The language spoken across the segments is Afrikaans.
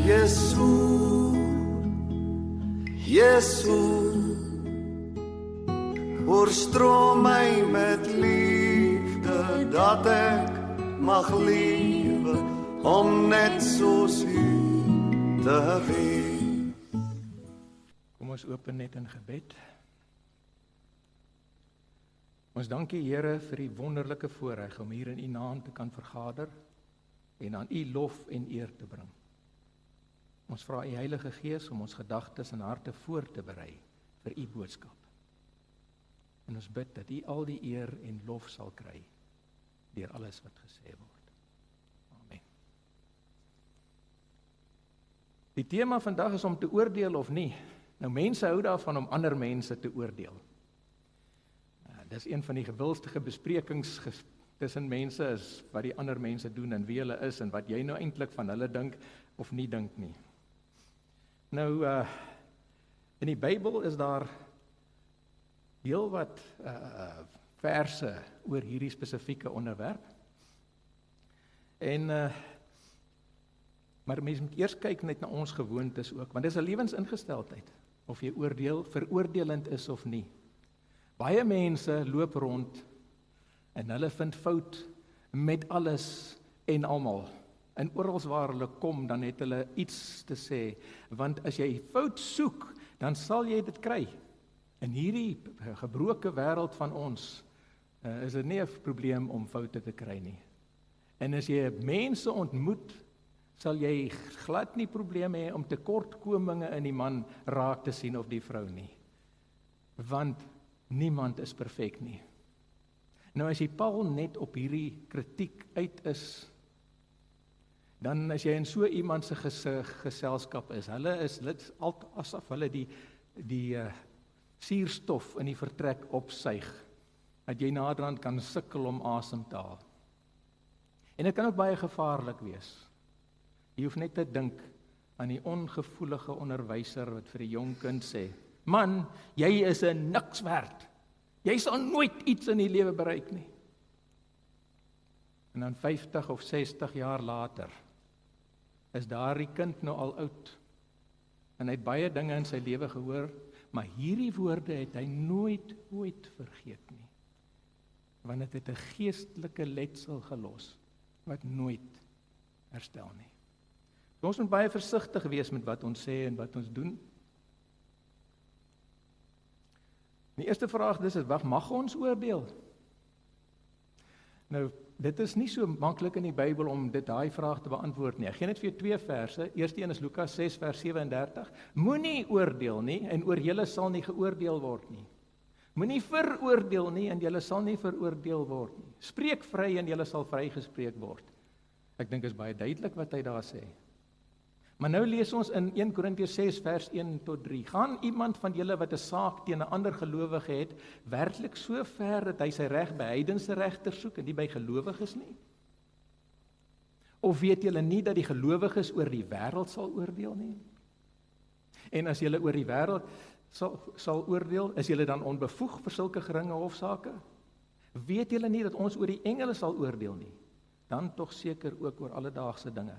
Jesus, Jesus, oorstroom my met liefde, dat ek mag lewe, om net soos U te wees. Kom ons open net in gebed. Ons dank U, Here, vir die wonderlike voorreg om hier in U naam te kan vergader en aan U lof en eer te bring. Ons vra U Heilige Gees om ons gedagtes en harte voor te berei vir U boodskap. En ons bid dat U al die eer en lof sal kry deur alles wat gesê word. Amen. Die tema vandag is om te oordeel of nie. Nou, mense hou daarvan om ander mense te oordeel. Dis een van die gewilstige besprekings tussen mense is wat die ander mense doen en wie hulle is en wat jy nou eintlik van hulle dink of nie dink nie. Nou, in die Bybel is daar heel wat verse oor hierdie spesifieke onderwerp. En maar mens moet eers kyk net na ons gewoontes ook, want dis 'n lewensingesteldheid of jy veroordelend is of nie. Baie mense loop rond en hulle vind fout met alles en almal. En oral waar hulle kom, dan het hulle iets te sê, want as jy fout soek, dan sal jy dit kry. In hierdie gebroke wêreld van ons is dit nie 'n probleem om foute te kry nie. En as jy mense ontmoet, sal jy glad nie probleme hê om tekortkominge in die man raak te sien of die vrou nie. Want niemand is perfek nie. Nou as jy Paul net op hierdie kritiek uit is, dan as jy in so iemand se geselskap is, hulle is asof hulle die suurstof in die vertrek opsuig, dat jy naderhand kan sukkel om asem te haal. En dit kan ook baie gevaarlik wees. Jy hoef net te dink aan die ongevoelige onderwyser wat vir die jong kind sê, man, jy is 'n niks werd. Jy sal nooit iets in die lewe bereik nie. En dan 50 of 60 jaar later is daardie kind nou al oud. En hy het baie dinge in sy lewe gehoor, maar hierdie woorde het hy nooit ooit vergeet nie. Want dit het 'n geestelike letsel gelos wat nooit herstel nie. So ons moet baie versigtig wees met wat ons sê en wat ons doen. Die eerste vraag is, mag ons oordeel? Nou, dit is nie so maklik in die Bybel om daai vraag te beantwoord nie. Ek gee net vir jou 2 verse. Eerste een is Lukas 6 vers 37. Moenie oordeel nie en oor julle sal nie geoordeel word nie. Moenie veroordeel nie en julle sal nie veroordeel word nie. Spreek vry en julle sal vrygespreek word. Ek dink is baie duidelik wat hy daar sê. Maar nou lees ons in 1 Korintiërs 6 vers 1 tot 3. Gaan iemand van julle wat 'n saak teen 'n ander gelowige het, werklik so ver dat hy sy reg by heidense regters soek en nie by gelowiges nie? Of weet julle nie dat die gelowiges oor die wêreld sal oordeel nie? En as julle oor die wêreld sal oordeel, is julle dan onbevoeg vir sulke geringe hofsaake? Weet julle nie dat ons oor die engele sal oordeel nie? Dan tog seker ook oor alledaagse dinge.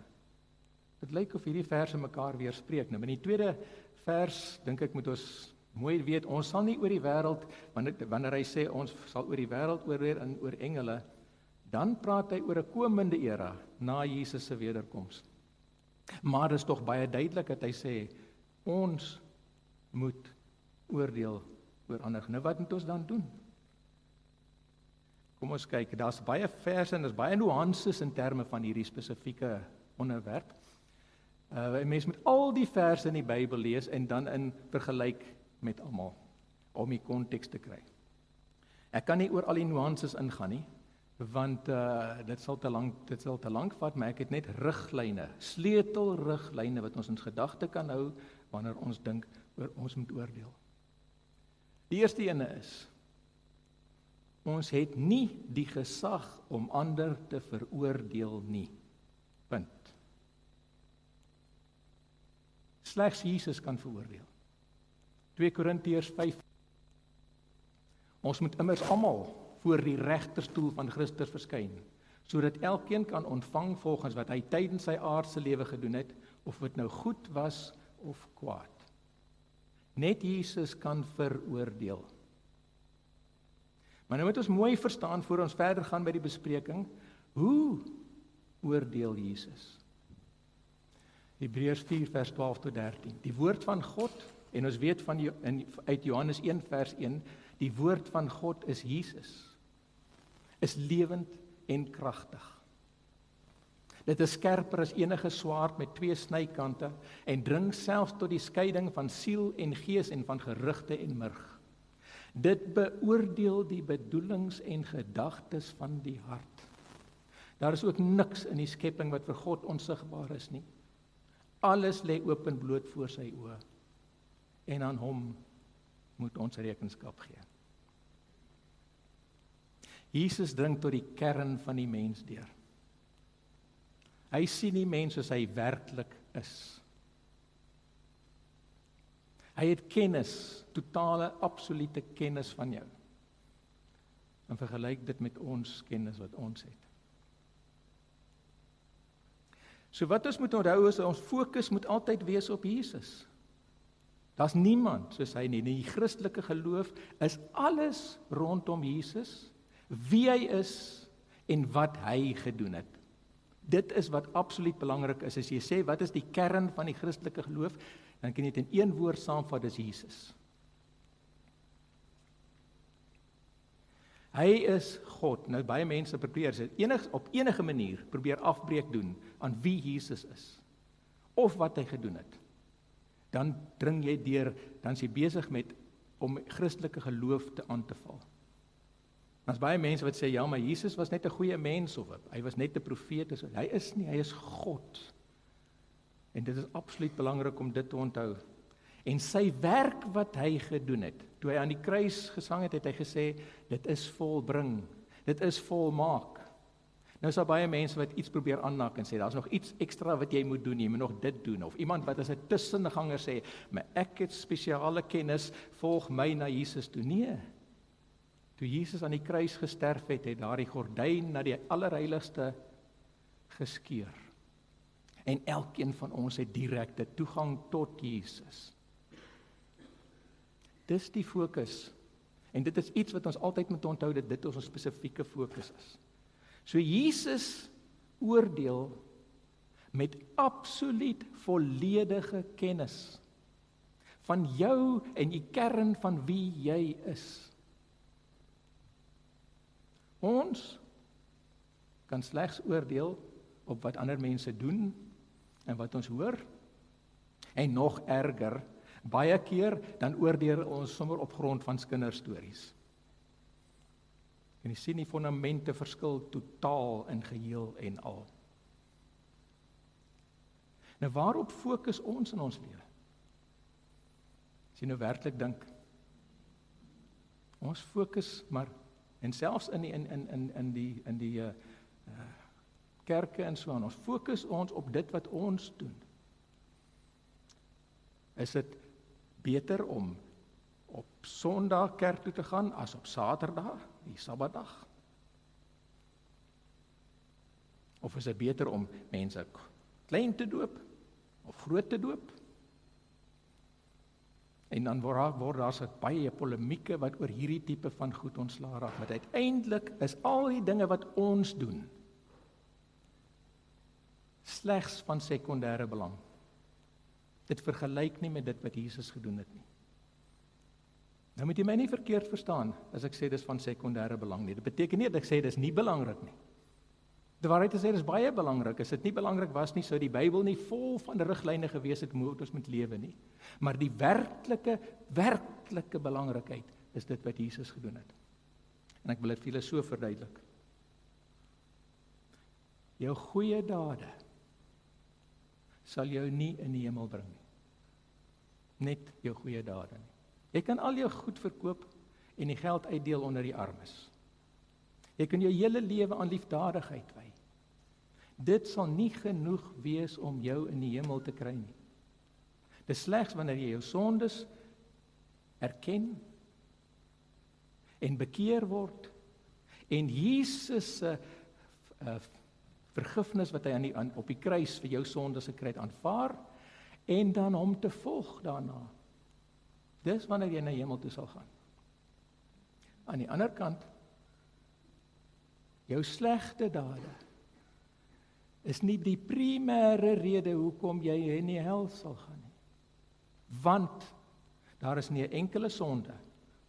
Dit lyk of hierdie verse mekaar weerspreek. Nou, in die tweede vers, dink ek moet ons mooi weet, ons sal nie oor die wêreld, wanneer hy sê ons sal oor die wêreld oordeel en oor engele, dan praat hy oor 'n komende era, na Jesus se wederkoms. Maar dit is tog baie duidelik dat hy sê, ons moet oordeel oor ander. Nou, wat moet ons dan doen? Kom ons kyk, daar's baie verse en daar's baie nuances in terme van hierdie spesifieke onderwerp. Mens moet al die verse in die Bybel lees en dan in vergelyk met almal, om die konteks te kry. Ek kan nie oor al die nuances ingaan nie, want dit sal te lank vat, maar ek het net riglyne, sleutelriglyne wat ons in gedagte kan hou wanneer ons dink oor ons moet oordeel. Die eerste ene is, ons het nie die gesag om ander te veroordeel nie. Punt. Slegs Jesus kan veroordeel. 2 Korintiërs 5. Ons moet immers almal voor die regterstoel van Christus verskyn. sodat elkeen kan ontvang volgens wat hy tydens sy aardse lewe gedoen het, of dit nou goed was of kwaad. Net Jesus kan veroordeel. Maar nou moet ons mooi verstaan, voor ons verder gaan by die bespreking, hoe oordeel Jesus? Hebreërs 4 vers 12 tot 13. Die woord van God, en ons weet uit Johannes 1 vers 1, die woord van God is Jesus, is lewend en kragtig. Dit is skerper as enige swaard met 2 snykante en dring selfs tot die skeiding van siel en gees en van gerugte en murg. Dit beoordeel die bedoelings en gedagtes van die hart. Daar is ook niks in die skepping wat vir God onsigbaar is nie. Alles lê oop en bloot voor sy oë. En aan hom moet ons rekenskap gee. Jesus dring tot die kern van die mens deur. Hy sien die mens soos hy werklik is. Hy het kennis, totale, absolute kennis van jou. En vergelyk dit met ons kennis wat ons het. So wat ons moet onthou is, ons fokus moet altyd wees op Jesus. Daar's niemand soos hy nie. Die Christelike geloof is alles rondom Jesus, wie hy is en wat hy gedoen het. Dit is wat absoluut belangrik is. As jy sê, wat is die kern van die Christelike geloof, dan kan jy dit in een woord saamvat, dis Jesus. Hy is God. Nou baie mense probeer op enige manier probeer afbreek doen aan wie Jesus is, of wat hy gedoen het. Dan dring jy deur, dan is jy besig met om Christelike geloof aan te val. Daar's baie mense wat sê, ja, maar Jesus was net 'n goeie mens, of hy was net 'n profeet. Hy is nie, hy is God. En dit is absoluut belangrik om dit te onthou. En sy werk wat hy gedoen het, toe hy aan die kruis gesang het, het hy gesê, dit is volbring, dit is volmaak. Nou is daar baie mense wat iets probeer aannak en sê, daar's nog iets ekstra wat jy moet doen, jy moet nog dit doen. Of iemand wat as 'n tussenganger sê, maar ek het spesiale kennis, volg my na Jesus toe. Nee. Toe Jesus aan die kruis gesterf het, het daardie gordyn na die allerheiligste geskeur. En elkeen van ons het direkte toegang tot Jesus. Dis die fokus. En dit is iets wat ons altyd moet onthou, dat dit ons spesifieke fokus is. So Jesus oordeel met absoluut volledige kennis van jou en die kern van wie jy is. Ons kan slegs oordeel op wat ander mense doen en wat ons hoor. En nog erger, baie keer dan oordeel ons sommer op grond van kinderstories. En jy sien die fondamente verskil totaal in geheel en al. Nou waarop fokus ons in ons lewe? As jy nou werklik dink, ons fokus maar, en selfs in die kerke en so aan, ons fokus ons op dit wat ons doen. Is dit beter om op Sondag kerk toe te gaan as op Saterdag, die Sabbatdag? Of is dit beter om mense klein te doop of groot te doop? En dan word daar so baie polemieke wat oor hierdie tipe van goed ontslaa raak. Maar uiteindelik is al die dinge wat ons doen slegs van sekondêre belang. Dit vergelyk nie met dit wat Jesus gedoen het nie. Nou moet jy my nie verkeerd verstaan as ek sê dis van sekondêre belang nie. Dit beteken nie dat ek sê dis nie belangrik nie. Die waarheid is, dis baie belangrik. As dit nie belangrik was nie, sou die Bybel nie vol van riglyne gewees het hoe ons moet lewe nie. Maar die werklike belangrikheid is dit wat Jesus gedoen het. En ek wil dit vir julle so verduidelik. Jou goeie dade sal jou nie in die hemel bring nie. Net jou goeie dade nie. Jy kan al jou goed verkoop en die geld uitdeel onder die armes. Jy kan jou hele lewe aan liefdadigheid wy. Dit sal nie genoeg wees om jou in die hemel te kry nie. Dis slegs wanneer jy jou sondes erken en bekeer word en Jesus se vergifnis wat hy op die kruis vir jou sondes gekry het, aanvaar, en dan hom te volg daarna. Dis wanneer jy na hemel toe sal gaan. Aan die ander kant, jou slegte dade is nie die primêre rede hoekom jy in die hel sal gaan nie. Want daar is nie 'n enkele sonde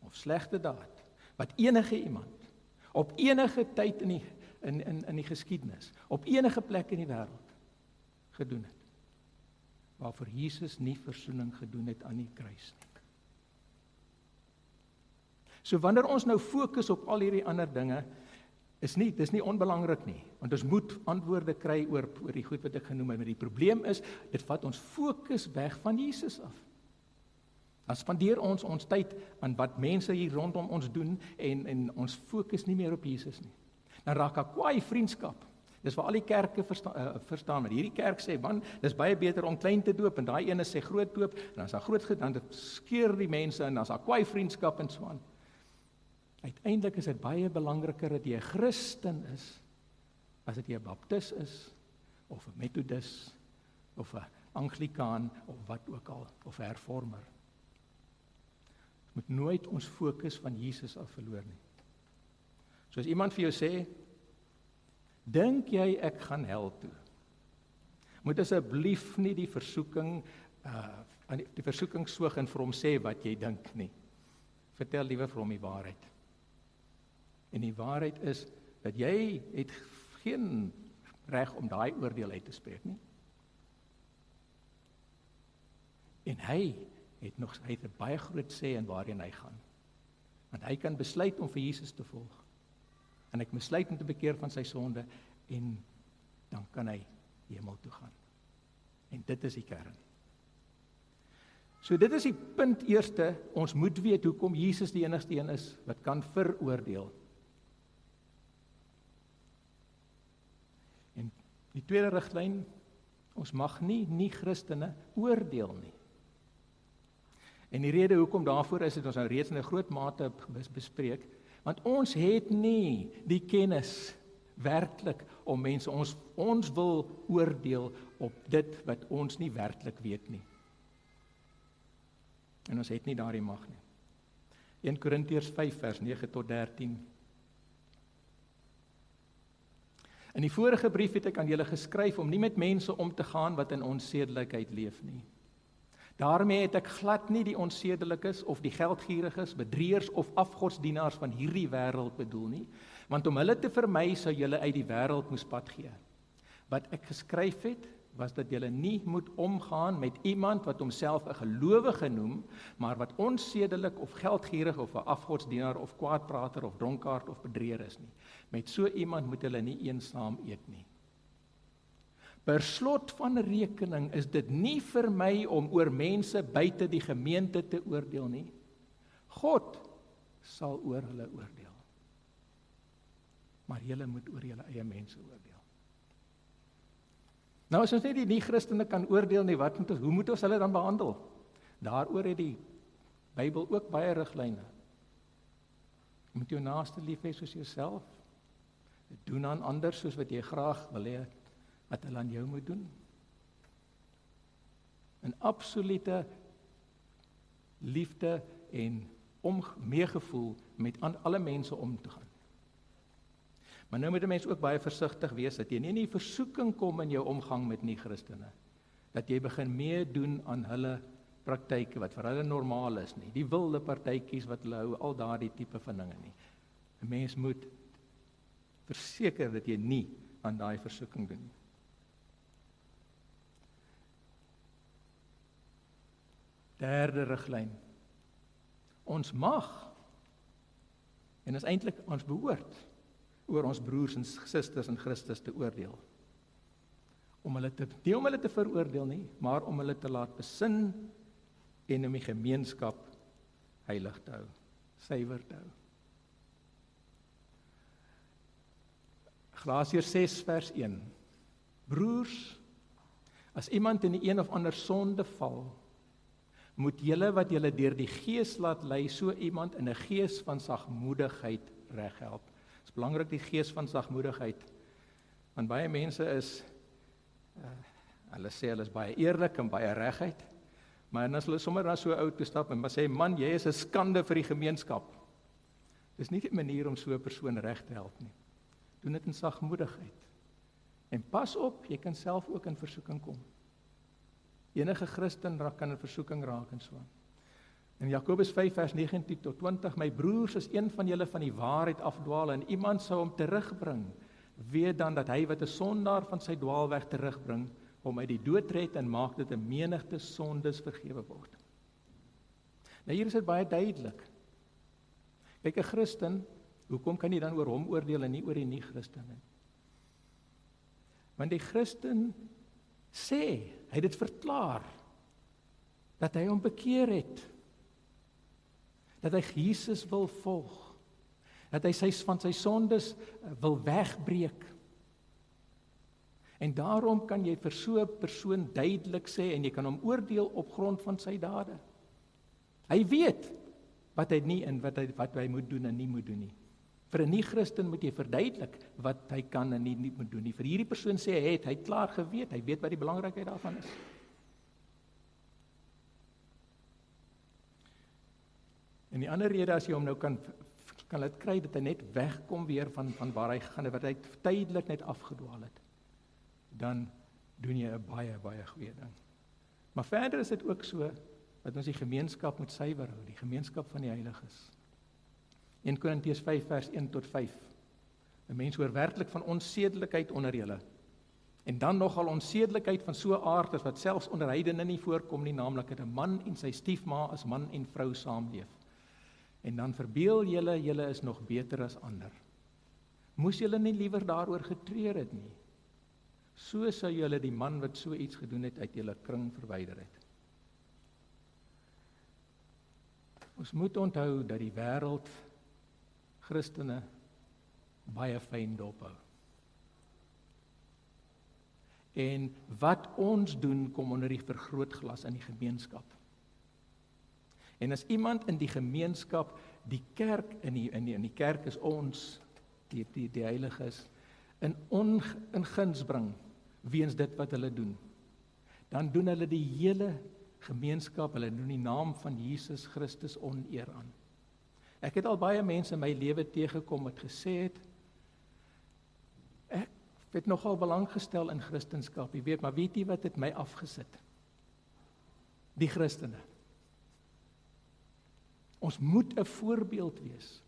of slegte daad wat enige iemand op enige tyd in die geskiedenis, op enige plek in die wêreld gedoen het, waarvoor Jesus nie versoening gedoen het aan die kruis nie. So wanneer ons nou fokus op al hierdie ander dinge, dis nie onbelangrik nie, want ons moet antwoorde kry oor die goed wat ek genoem het, maar die probleem is, dit vat ons fokus weg van Jesus af. Dan spandeer ons tyd aan wat mense hier rondom ons doen, en ons fokus nie meer op Jesus nie. Dan raak 'n kwaai vriendskap. Dis waar al die kerke verstaan, maar hierdie kerk sê, man, dis baie beter om klein te doop, en daai ene sê groot doop, en dan is daar groot, dan skeur die mense, en dan is daar kwaai vriendskap en so aan. Uiteindelik is dit baie belangriker dat jy 'n Christen is, as dat jy 'n Baptist is, of 'n Methodist, of 'n Anglikaan, of wat ook al, of 'n Hervormer. Ons moet nooit ons fokus van Jesus af verloor nie. So as iemand vir jou sê, dink jy ek gaan hel toe? Moet asseblief nie die versoeking soog en vir hom sê wat jy dink nie. Vertel liewer vir hom die waarheid. En die waarheid is, dat jy het geen reg om daai oordeel uit te spreek nie. En hy het 'n baie groot sê in waarheen hy gaan. Want hy kan besluit om vir Jesus te volg. En ek besluit om te bekeer van sy sonde, en dan kan hy hemel toe gaan. En dit is die kern. So dit is die punt eerste, ons moet weet hoekom Jesus die enigste een is wat kan veroordeel. En die tweede riglyn, ons mag nie Christene oordeel nie. En die rede hoekom daarvoor is, het ons nou reeds in 'n groot mate bespreek, want ons het nie die kennis werklik om mense, ons wil oordeel op dit wat ons nie werklik weet nie. En ons het nie daardie mag nie. 1 Korintiërs 5 vers 9 tot 13. In die vorige brief het ek aan julle geskryf om nie met mense om te gaan wat in onsedelikheid leef nie. Daarmee het ek glad nie die onsedelikes of die geldgieriges, bedrieërs of afgodsdienaars van hierdie wêreld bedoel nie, want om hulle te vermy sou julle uit die wêreld moes pad gee. Wat ek geskryf het, was dat julle nie moet omgaan met iemand wat homself 'n gelowige noem, maar wat onsedelik of geldgierig of 'n afgodsdienaar of kwaadprater of dronkaard of bedrieër is nie. Met so iemand moet hulle nie eensaam eet nie. Per slot van rekening is dit nie vir my om oor mense buite die gemeente te oordeel nie. God sal oor hulle oordeel. Maar julle moet oor julle eie mense oordeel. Nou as ons net die nie-Christene kan oordeel nie, hoe moet ons hulle dan behandel? Daaroor het die Bybel ook baie riglyne. Jy moet jou naaste lief hê soos jouself. Doen aan ander soos wat jy graag wil hê wat hulle aan jou moet doen. 'n absolute liefde en meegevoel met alle mense om te gaan. Maar nou moet 'n mens ook baie versigtig wees dat jy nie in die versoeking kom in jou omgang met nie-Christene, dat jy begin meedoen aan hulle praktyke wat vir hulle normaal is nie, die wilde partytjies wat hulle hou, al daardie tipe van dinge nie. 'n Mens moet verseker dat jy nie aan daai versoeking doen nie. Derde riglyn. Ons mag, en is eintlik ons behoort, oor ons broers en susters in Christus te oordeel. Nie om hulle te veroordeel nie, maar om hulle te laat besin en om die gemeenskap heilig te hou, suiwer te hou. Galasiërs 6 vers 1. Broers, as iemand in die een of ander sonde val, moet julle wat julle deur die Gees laat lei, so iemand in 'n gees van sagmoedigheid reghelp. Dit is belangrik, die gees van sagmoedigheid. Want baie mense is, hulle sê hulle is baie eerlik en baie reguit, maar as hulle sommer na so oud stap en maar sê, man, jy is 'n skande vir die gemeenskap. Dis nie die manier om so 'n persoon reg te help nie. Doen dit in sagmoedigheid. En pas op, jy kan self ook in versoeking kom. Enige Christen kan in versoeking raak en so aan. In Jakobus 5 vers 19 tot 20, my broers, as een van julle van die waarheid afdwaal en iemand sou hom terugbring, weet dan dat hy wat 'n sondaar van sy dwaalweg terugbring, hom uit die dood red en maak dit 'n menigte sondes vergewe word. Nou hier is dit baie duidelik. Kyk, 'n Christen, hoekom kan jy dan oor hom oordeel en nie oor die nie-Christen nie? Want die Christen sê, hy het dit verklaar, dat hy hom bekeer het, dat hy Jesus wil volg, dat hy van sy sondes wil wegbreek. En daarom kan jy vir so 'n persoon duidelik sê, en jy kan hom oordeel op grond van sy dade. Hy weet wat hy nie en wat hy moet doen en nie moet doen nie. Vir 'n nie-Christen moet jy verduidelik wat hy kan en nie moet doen nie. Vir hierdie persoon sê hy het klaar geweet, hy weet wat die belangrikheid daarvan is. En die ander rede as jy hom nou kan dit kry, dat hy net wegkom weer van waar hy gegaan het, wat hy tydelik net afgedwaal het, dan doen jy 'n baie, baie goeie ding. Maar verder is dit ook so, dat ons die gemeenskap moet suiwer hou, die gemeenskap van die heiliges. 1 Korintiërs 5 vers 1 tot 5. 'n Mens hoor werklik van onsedelikheid onder julle. En dan nogal onsedelikheid van so 'n aard as wat selfs onder heidene nie voorkom nie, naamlik dat 'n man en sy stiefma as man en vrou saamleef. En dan verbeel julle is nog beter as ander. Moes julle nie liewer daaroor getreur het nie? So sou julle die man wat so iets gedoen het uit julle kring verwyder het. Ons moet onthou dat die wêreld Christene baie fyn dophou. En wat ons doen kom onder die vergrootglas in die gemeenskap. En as iemand in die gemeenskap, die kerk, in die kerk is ons, die heiliges, in guns bring, weens dit wat hulle doen, dan doen hulle die hele gemeenskap, hulle doen die naam van Jesus Christus oneer aan. Ek het al baie mense in my lewe teëgekom wat gesê het, ek het nogal belang gestel in Christendom, jy weet, maar weet jy wat het my afgesit? Die Christene. Ons moet 'n voorbeeld wees.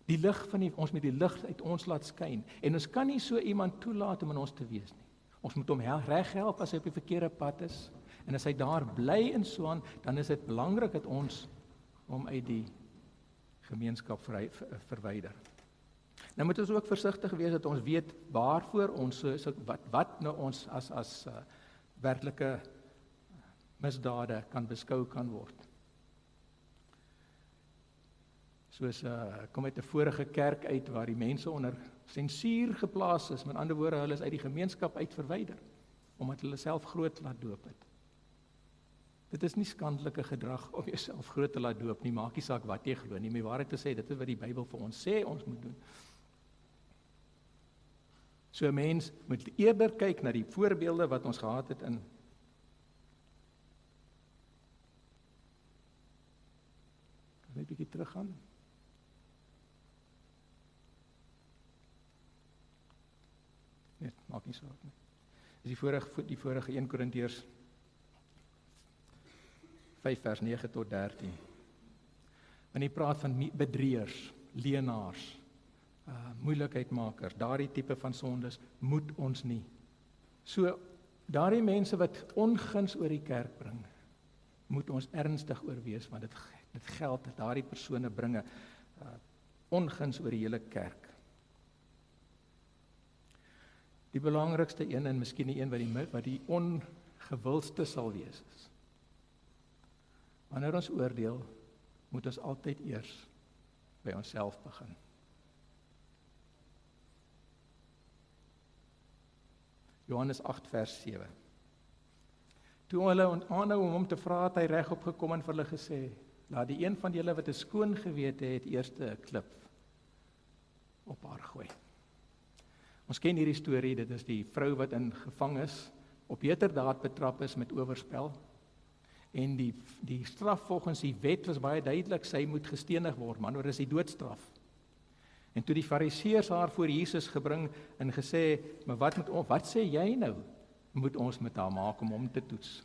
Die lig ons moet die lig uit ons laat skyn. En ons kan nie so iemand toelaat om in ons te wees nie. Ons moet hom reg help as hy op die verkeerde pad is. En as hy daar bly en so aan, dan is dit belangrik dat ons hom uit die gemeenskap verwyder. Nou moet ons ook versigtig wees dat ons weet waarvoor ons wat nou ons as werklike misdade kan beskou kan word. Soos kom uit 'n vorige kerk uit waar die mense onder sensuur geplaas is, met ander woorde, hulle is uit die gemeenskap uit verwyder, omdat hulle self groot laat doop het. Dit is nie skandelike gedrag om jouself groot te laat doop nie, maak nie saak wat jy glo nie, maar die waarheid te sê, dit is wat die Bybel vir ons sê ons moet doen. So 'n mens moet eerder kyk na die voorbeelde wat ons gehad het in kan ek 'n bietjie teruggaan? Nee, maak nie saak nie. Dis die vorige 1 Korintiërs 5 vers 9 tot 13. Wanneer jy praat van bedrieërs, leenaars, moeilikheidmakers, daardie tipe van sondes moet ons nie. So daardie mense wat onguns oor die kerk bring, moet ons ernstig oor wees, want dit geld dat daardie persone bringe onguns oor die hele kerk. Die belangrikste een en miskien die een wat die ongewildste sal wees is. Wanneer ons oordeel, moet ons altyd eers by onsself begin. Johannes 8 vers 7. Toe hulle aanhou om hom te vra, het hy regop gekom en vir hulle gesê, laat die een van julle wat 'n skoon gewete het, eers 'n klip op haar gooi. Ons ken hierdie storie, dit is die vrou wat gevang is, op heterdaad betrap is met oorspel. En die straf volgens die wet was baie duidelik, sy moet gestenig word, maar dit is die doodstraf. En toe die fariseërs haar voor Jesus gebring en gesê, maar wat sê jy nou? Moet ons met haar maak om hom te toets?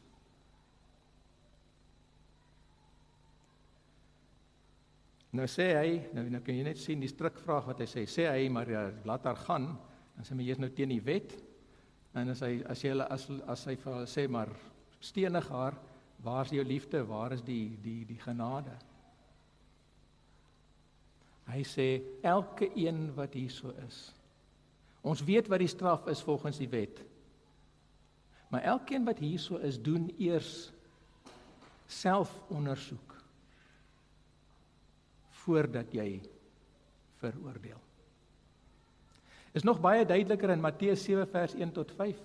Nou sê hy, nou kan jy net sien die strikvraag wat hy sê hy, maar ja, laat haar gaan, dan sê hy, jy is nou teen die wet, en as hy vir haar sê, maar stenig haar, waar is jou liefde, waar is die genade? Hy sê, elke een wat hier so is, ons weet wat die straf is volgens die wet, maar elkeen wat hier so is, doen eers selfondersoek, voordat jy veroordeel. Is nog baie duideliker in Matteus 7 vers 1 tot 5.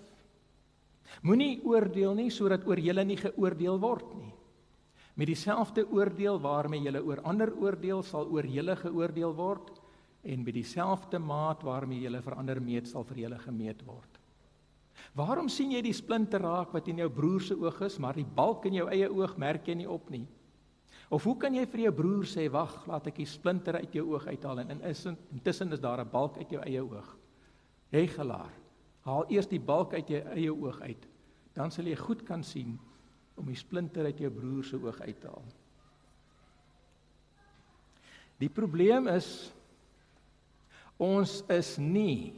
Moenie oordeel nie, sodat oor julle nie geoordeel word nie. Met dieselfde oordeel waarmee julle oor ander oordeel, sal oor julle geoordeel word, en met dieselfde maat waarmee julle vir ander meet, sal vir julle gemeet word. Waarom sien jy die splinter raak wat in jou broer se oog is, maar die balk in jou eie oog merk jy nie op nie? Of hoe kan jy vir jou broer sê, wag, laat ek die splinter uit jou oog uithaal, en intussen is daar 'n balk uit jou eie oog. Hegelaar, haal eers die balk uit jou eie oog uit, dan sal jy goed kan sien om die splinter uit jou broer se oog uit te haal. Die probleem is, ons is nie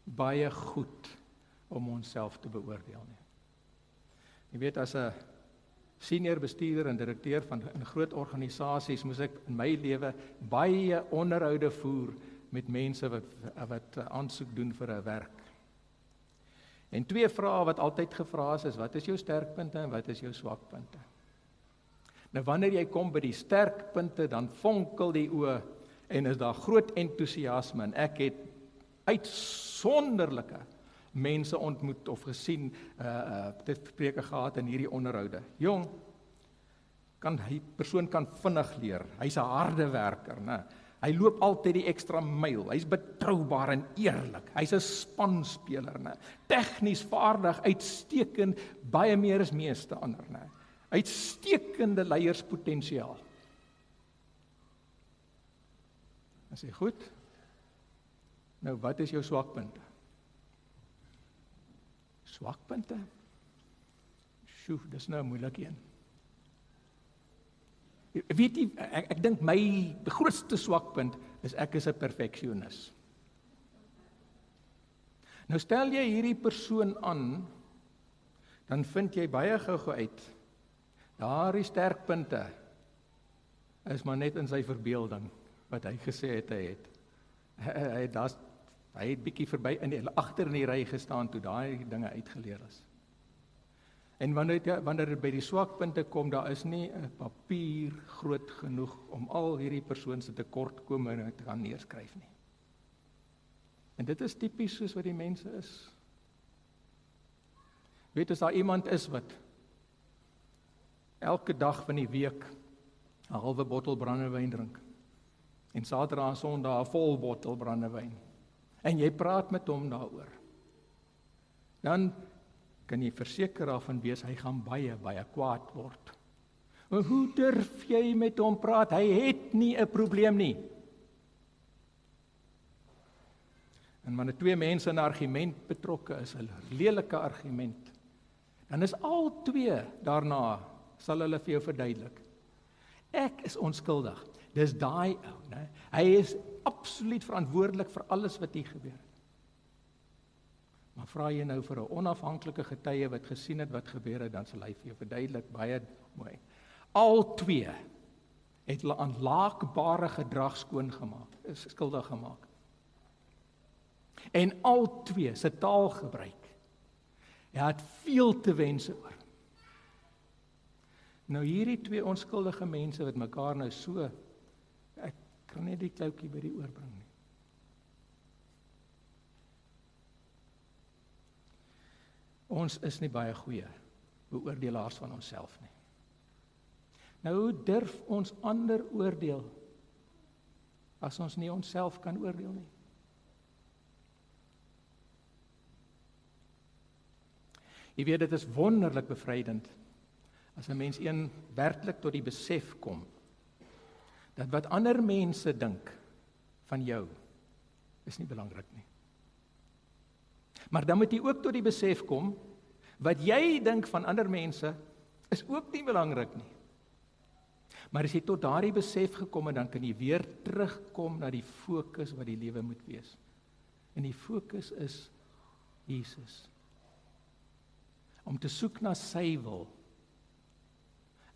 baie goed om onsself te beoordeel nie. Jy weet, as 'n senior bestuurder en direkteur van in groot organisasies moes ek in my lewe baie onderhoude voer met mense wat aansoek doen vir 'n werk. En 2 vrae wat altyd gevra is, wat is jou sterkpunte en wat is jou swakpunte? Nou wanneer jy kom by die sterkpunte, dan vonkel die oë en is daar groot entoesiasme, en ek het uitsonderlike mense ontmoet of gesien, dit preke gehad in hierdie onderhoude. Jong, persoon kan vinnig leer, hy's 'n harde werker, né? Hy loop altyd die ekstra myl, hy's betroubaar en eerlik, hy's 'n spanspeler, né? Tegnies vaardig, uitstekend, baie meer as meeste ander, né? Uitstekende leierspotensiaal. As jy goed, nou wat is jou swakpunte? Swakpunte? Sjoe, dis nou 'n moeilike een. Weet jy, ek dink my grootste swakpunt is ek is 'n perfeksionis. Nou stel jy hierdie persoon aan, dan vind jy baie gou uit, daardie sterkpunte is maar net in sy verbeelding, wat hy gesê het hy het. Hy het bietjie verby agter in die ry gestaan toe daai dinge uitgeleer is. En wanneer dit by die swakpunte kom, daar is nie 'n papier groot genoeg om al hierdie persoon se tekortkominge te kan neerskryf nie. En dit is tipies soos wat die mense is. Weet as daar iemand is wat elke dag van die week 'n halwe bottel brandewyn drink en Saterdag en Sondag 'n vol bottel brandewyn, en jy praat met hom daaroor, dan kan jy verseker daarvan wees, hy gaan baie kwaad word. En hoe durf jy met hom praat? Hy het nie 'n probleem nie. En wanneer 2 mense in 'n argument betrokke is, 'n lelike argument, dan is al 2 daarna, sal hulle vir jou verduidelik. Ek is onskuldig. Dis daai ou, né? Hy is absoluut verantwoordelik vir alles wat hier gebeur. Maar vra jy nou vir 'n onafhanklike getuie wat gesien het wat gebeur het, dan sal hy vir jou verduidelik baie mooi. Al 2 het hulle aan laakbare gedrag skuldig gemaak. En al 2 se taalgebruik, hy het veel te wense oor. Nou hierdie 2 onskuldige mense wat mekaar nou so, ek kan net die kloutjie by die oor bring nie. Ons is nie baie goeie beoordelaars van onsself nie. Nou hoe durf ons ander oordeel as ons nie onsself kan oordeel nie? Jy weet, dit is wonderlik bevrydend as 'n mens werklik tot die besef kom dat wat ander mense dink van jou is nie belangrik nie. Maar dan moet jy ook tot die besef kom wat jy dink van ander mense is ook nie belangrik nie. Maar as jy tot daardie besef gekom het, dan kan jy weer terugkom na die fokus wat die lewe moet wees. En die fokus is Jesus. Om te soek na sy wil.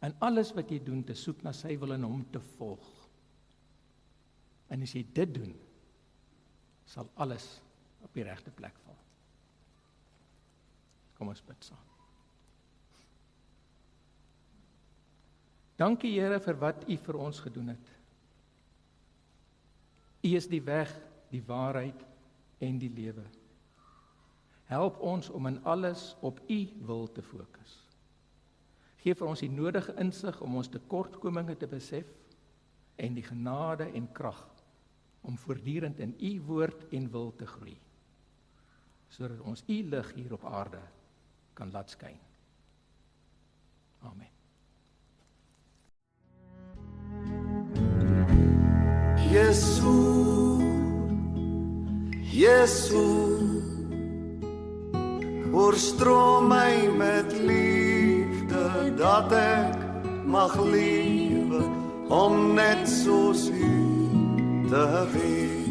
En alles wat jy doen, te soek na sy wil en hom te volg. En as jy dit doen, sal alles op die regte plek val. Kom ons bid saam. Dankie Here vir wat U vir ons gedoen het. U is die weg, die waarheid en die lewe. Help ons om in alles op U wil te fokus. Geef vir ons die nodige insig om ons tekortkominge te besef en die genade en krag om voortdurend in U woord en wil te groei, sodat ons U lig hier op aarde kan laat skyn. Amen. Jesús, Jesús, oorstroom my met liefde, dat ek mag lewe, om net soos U te wees.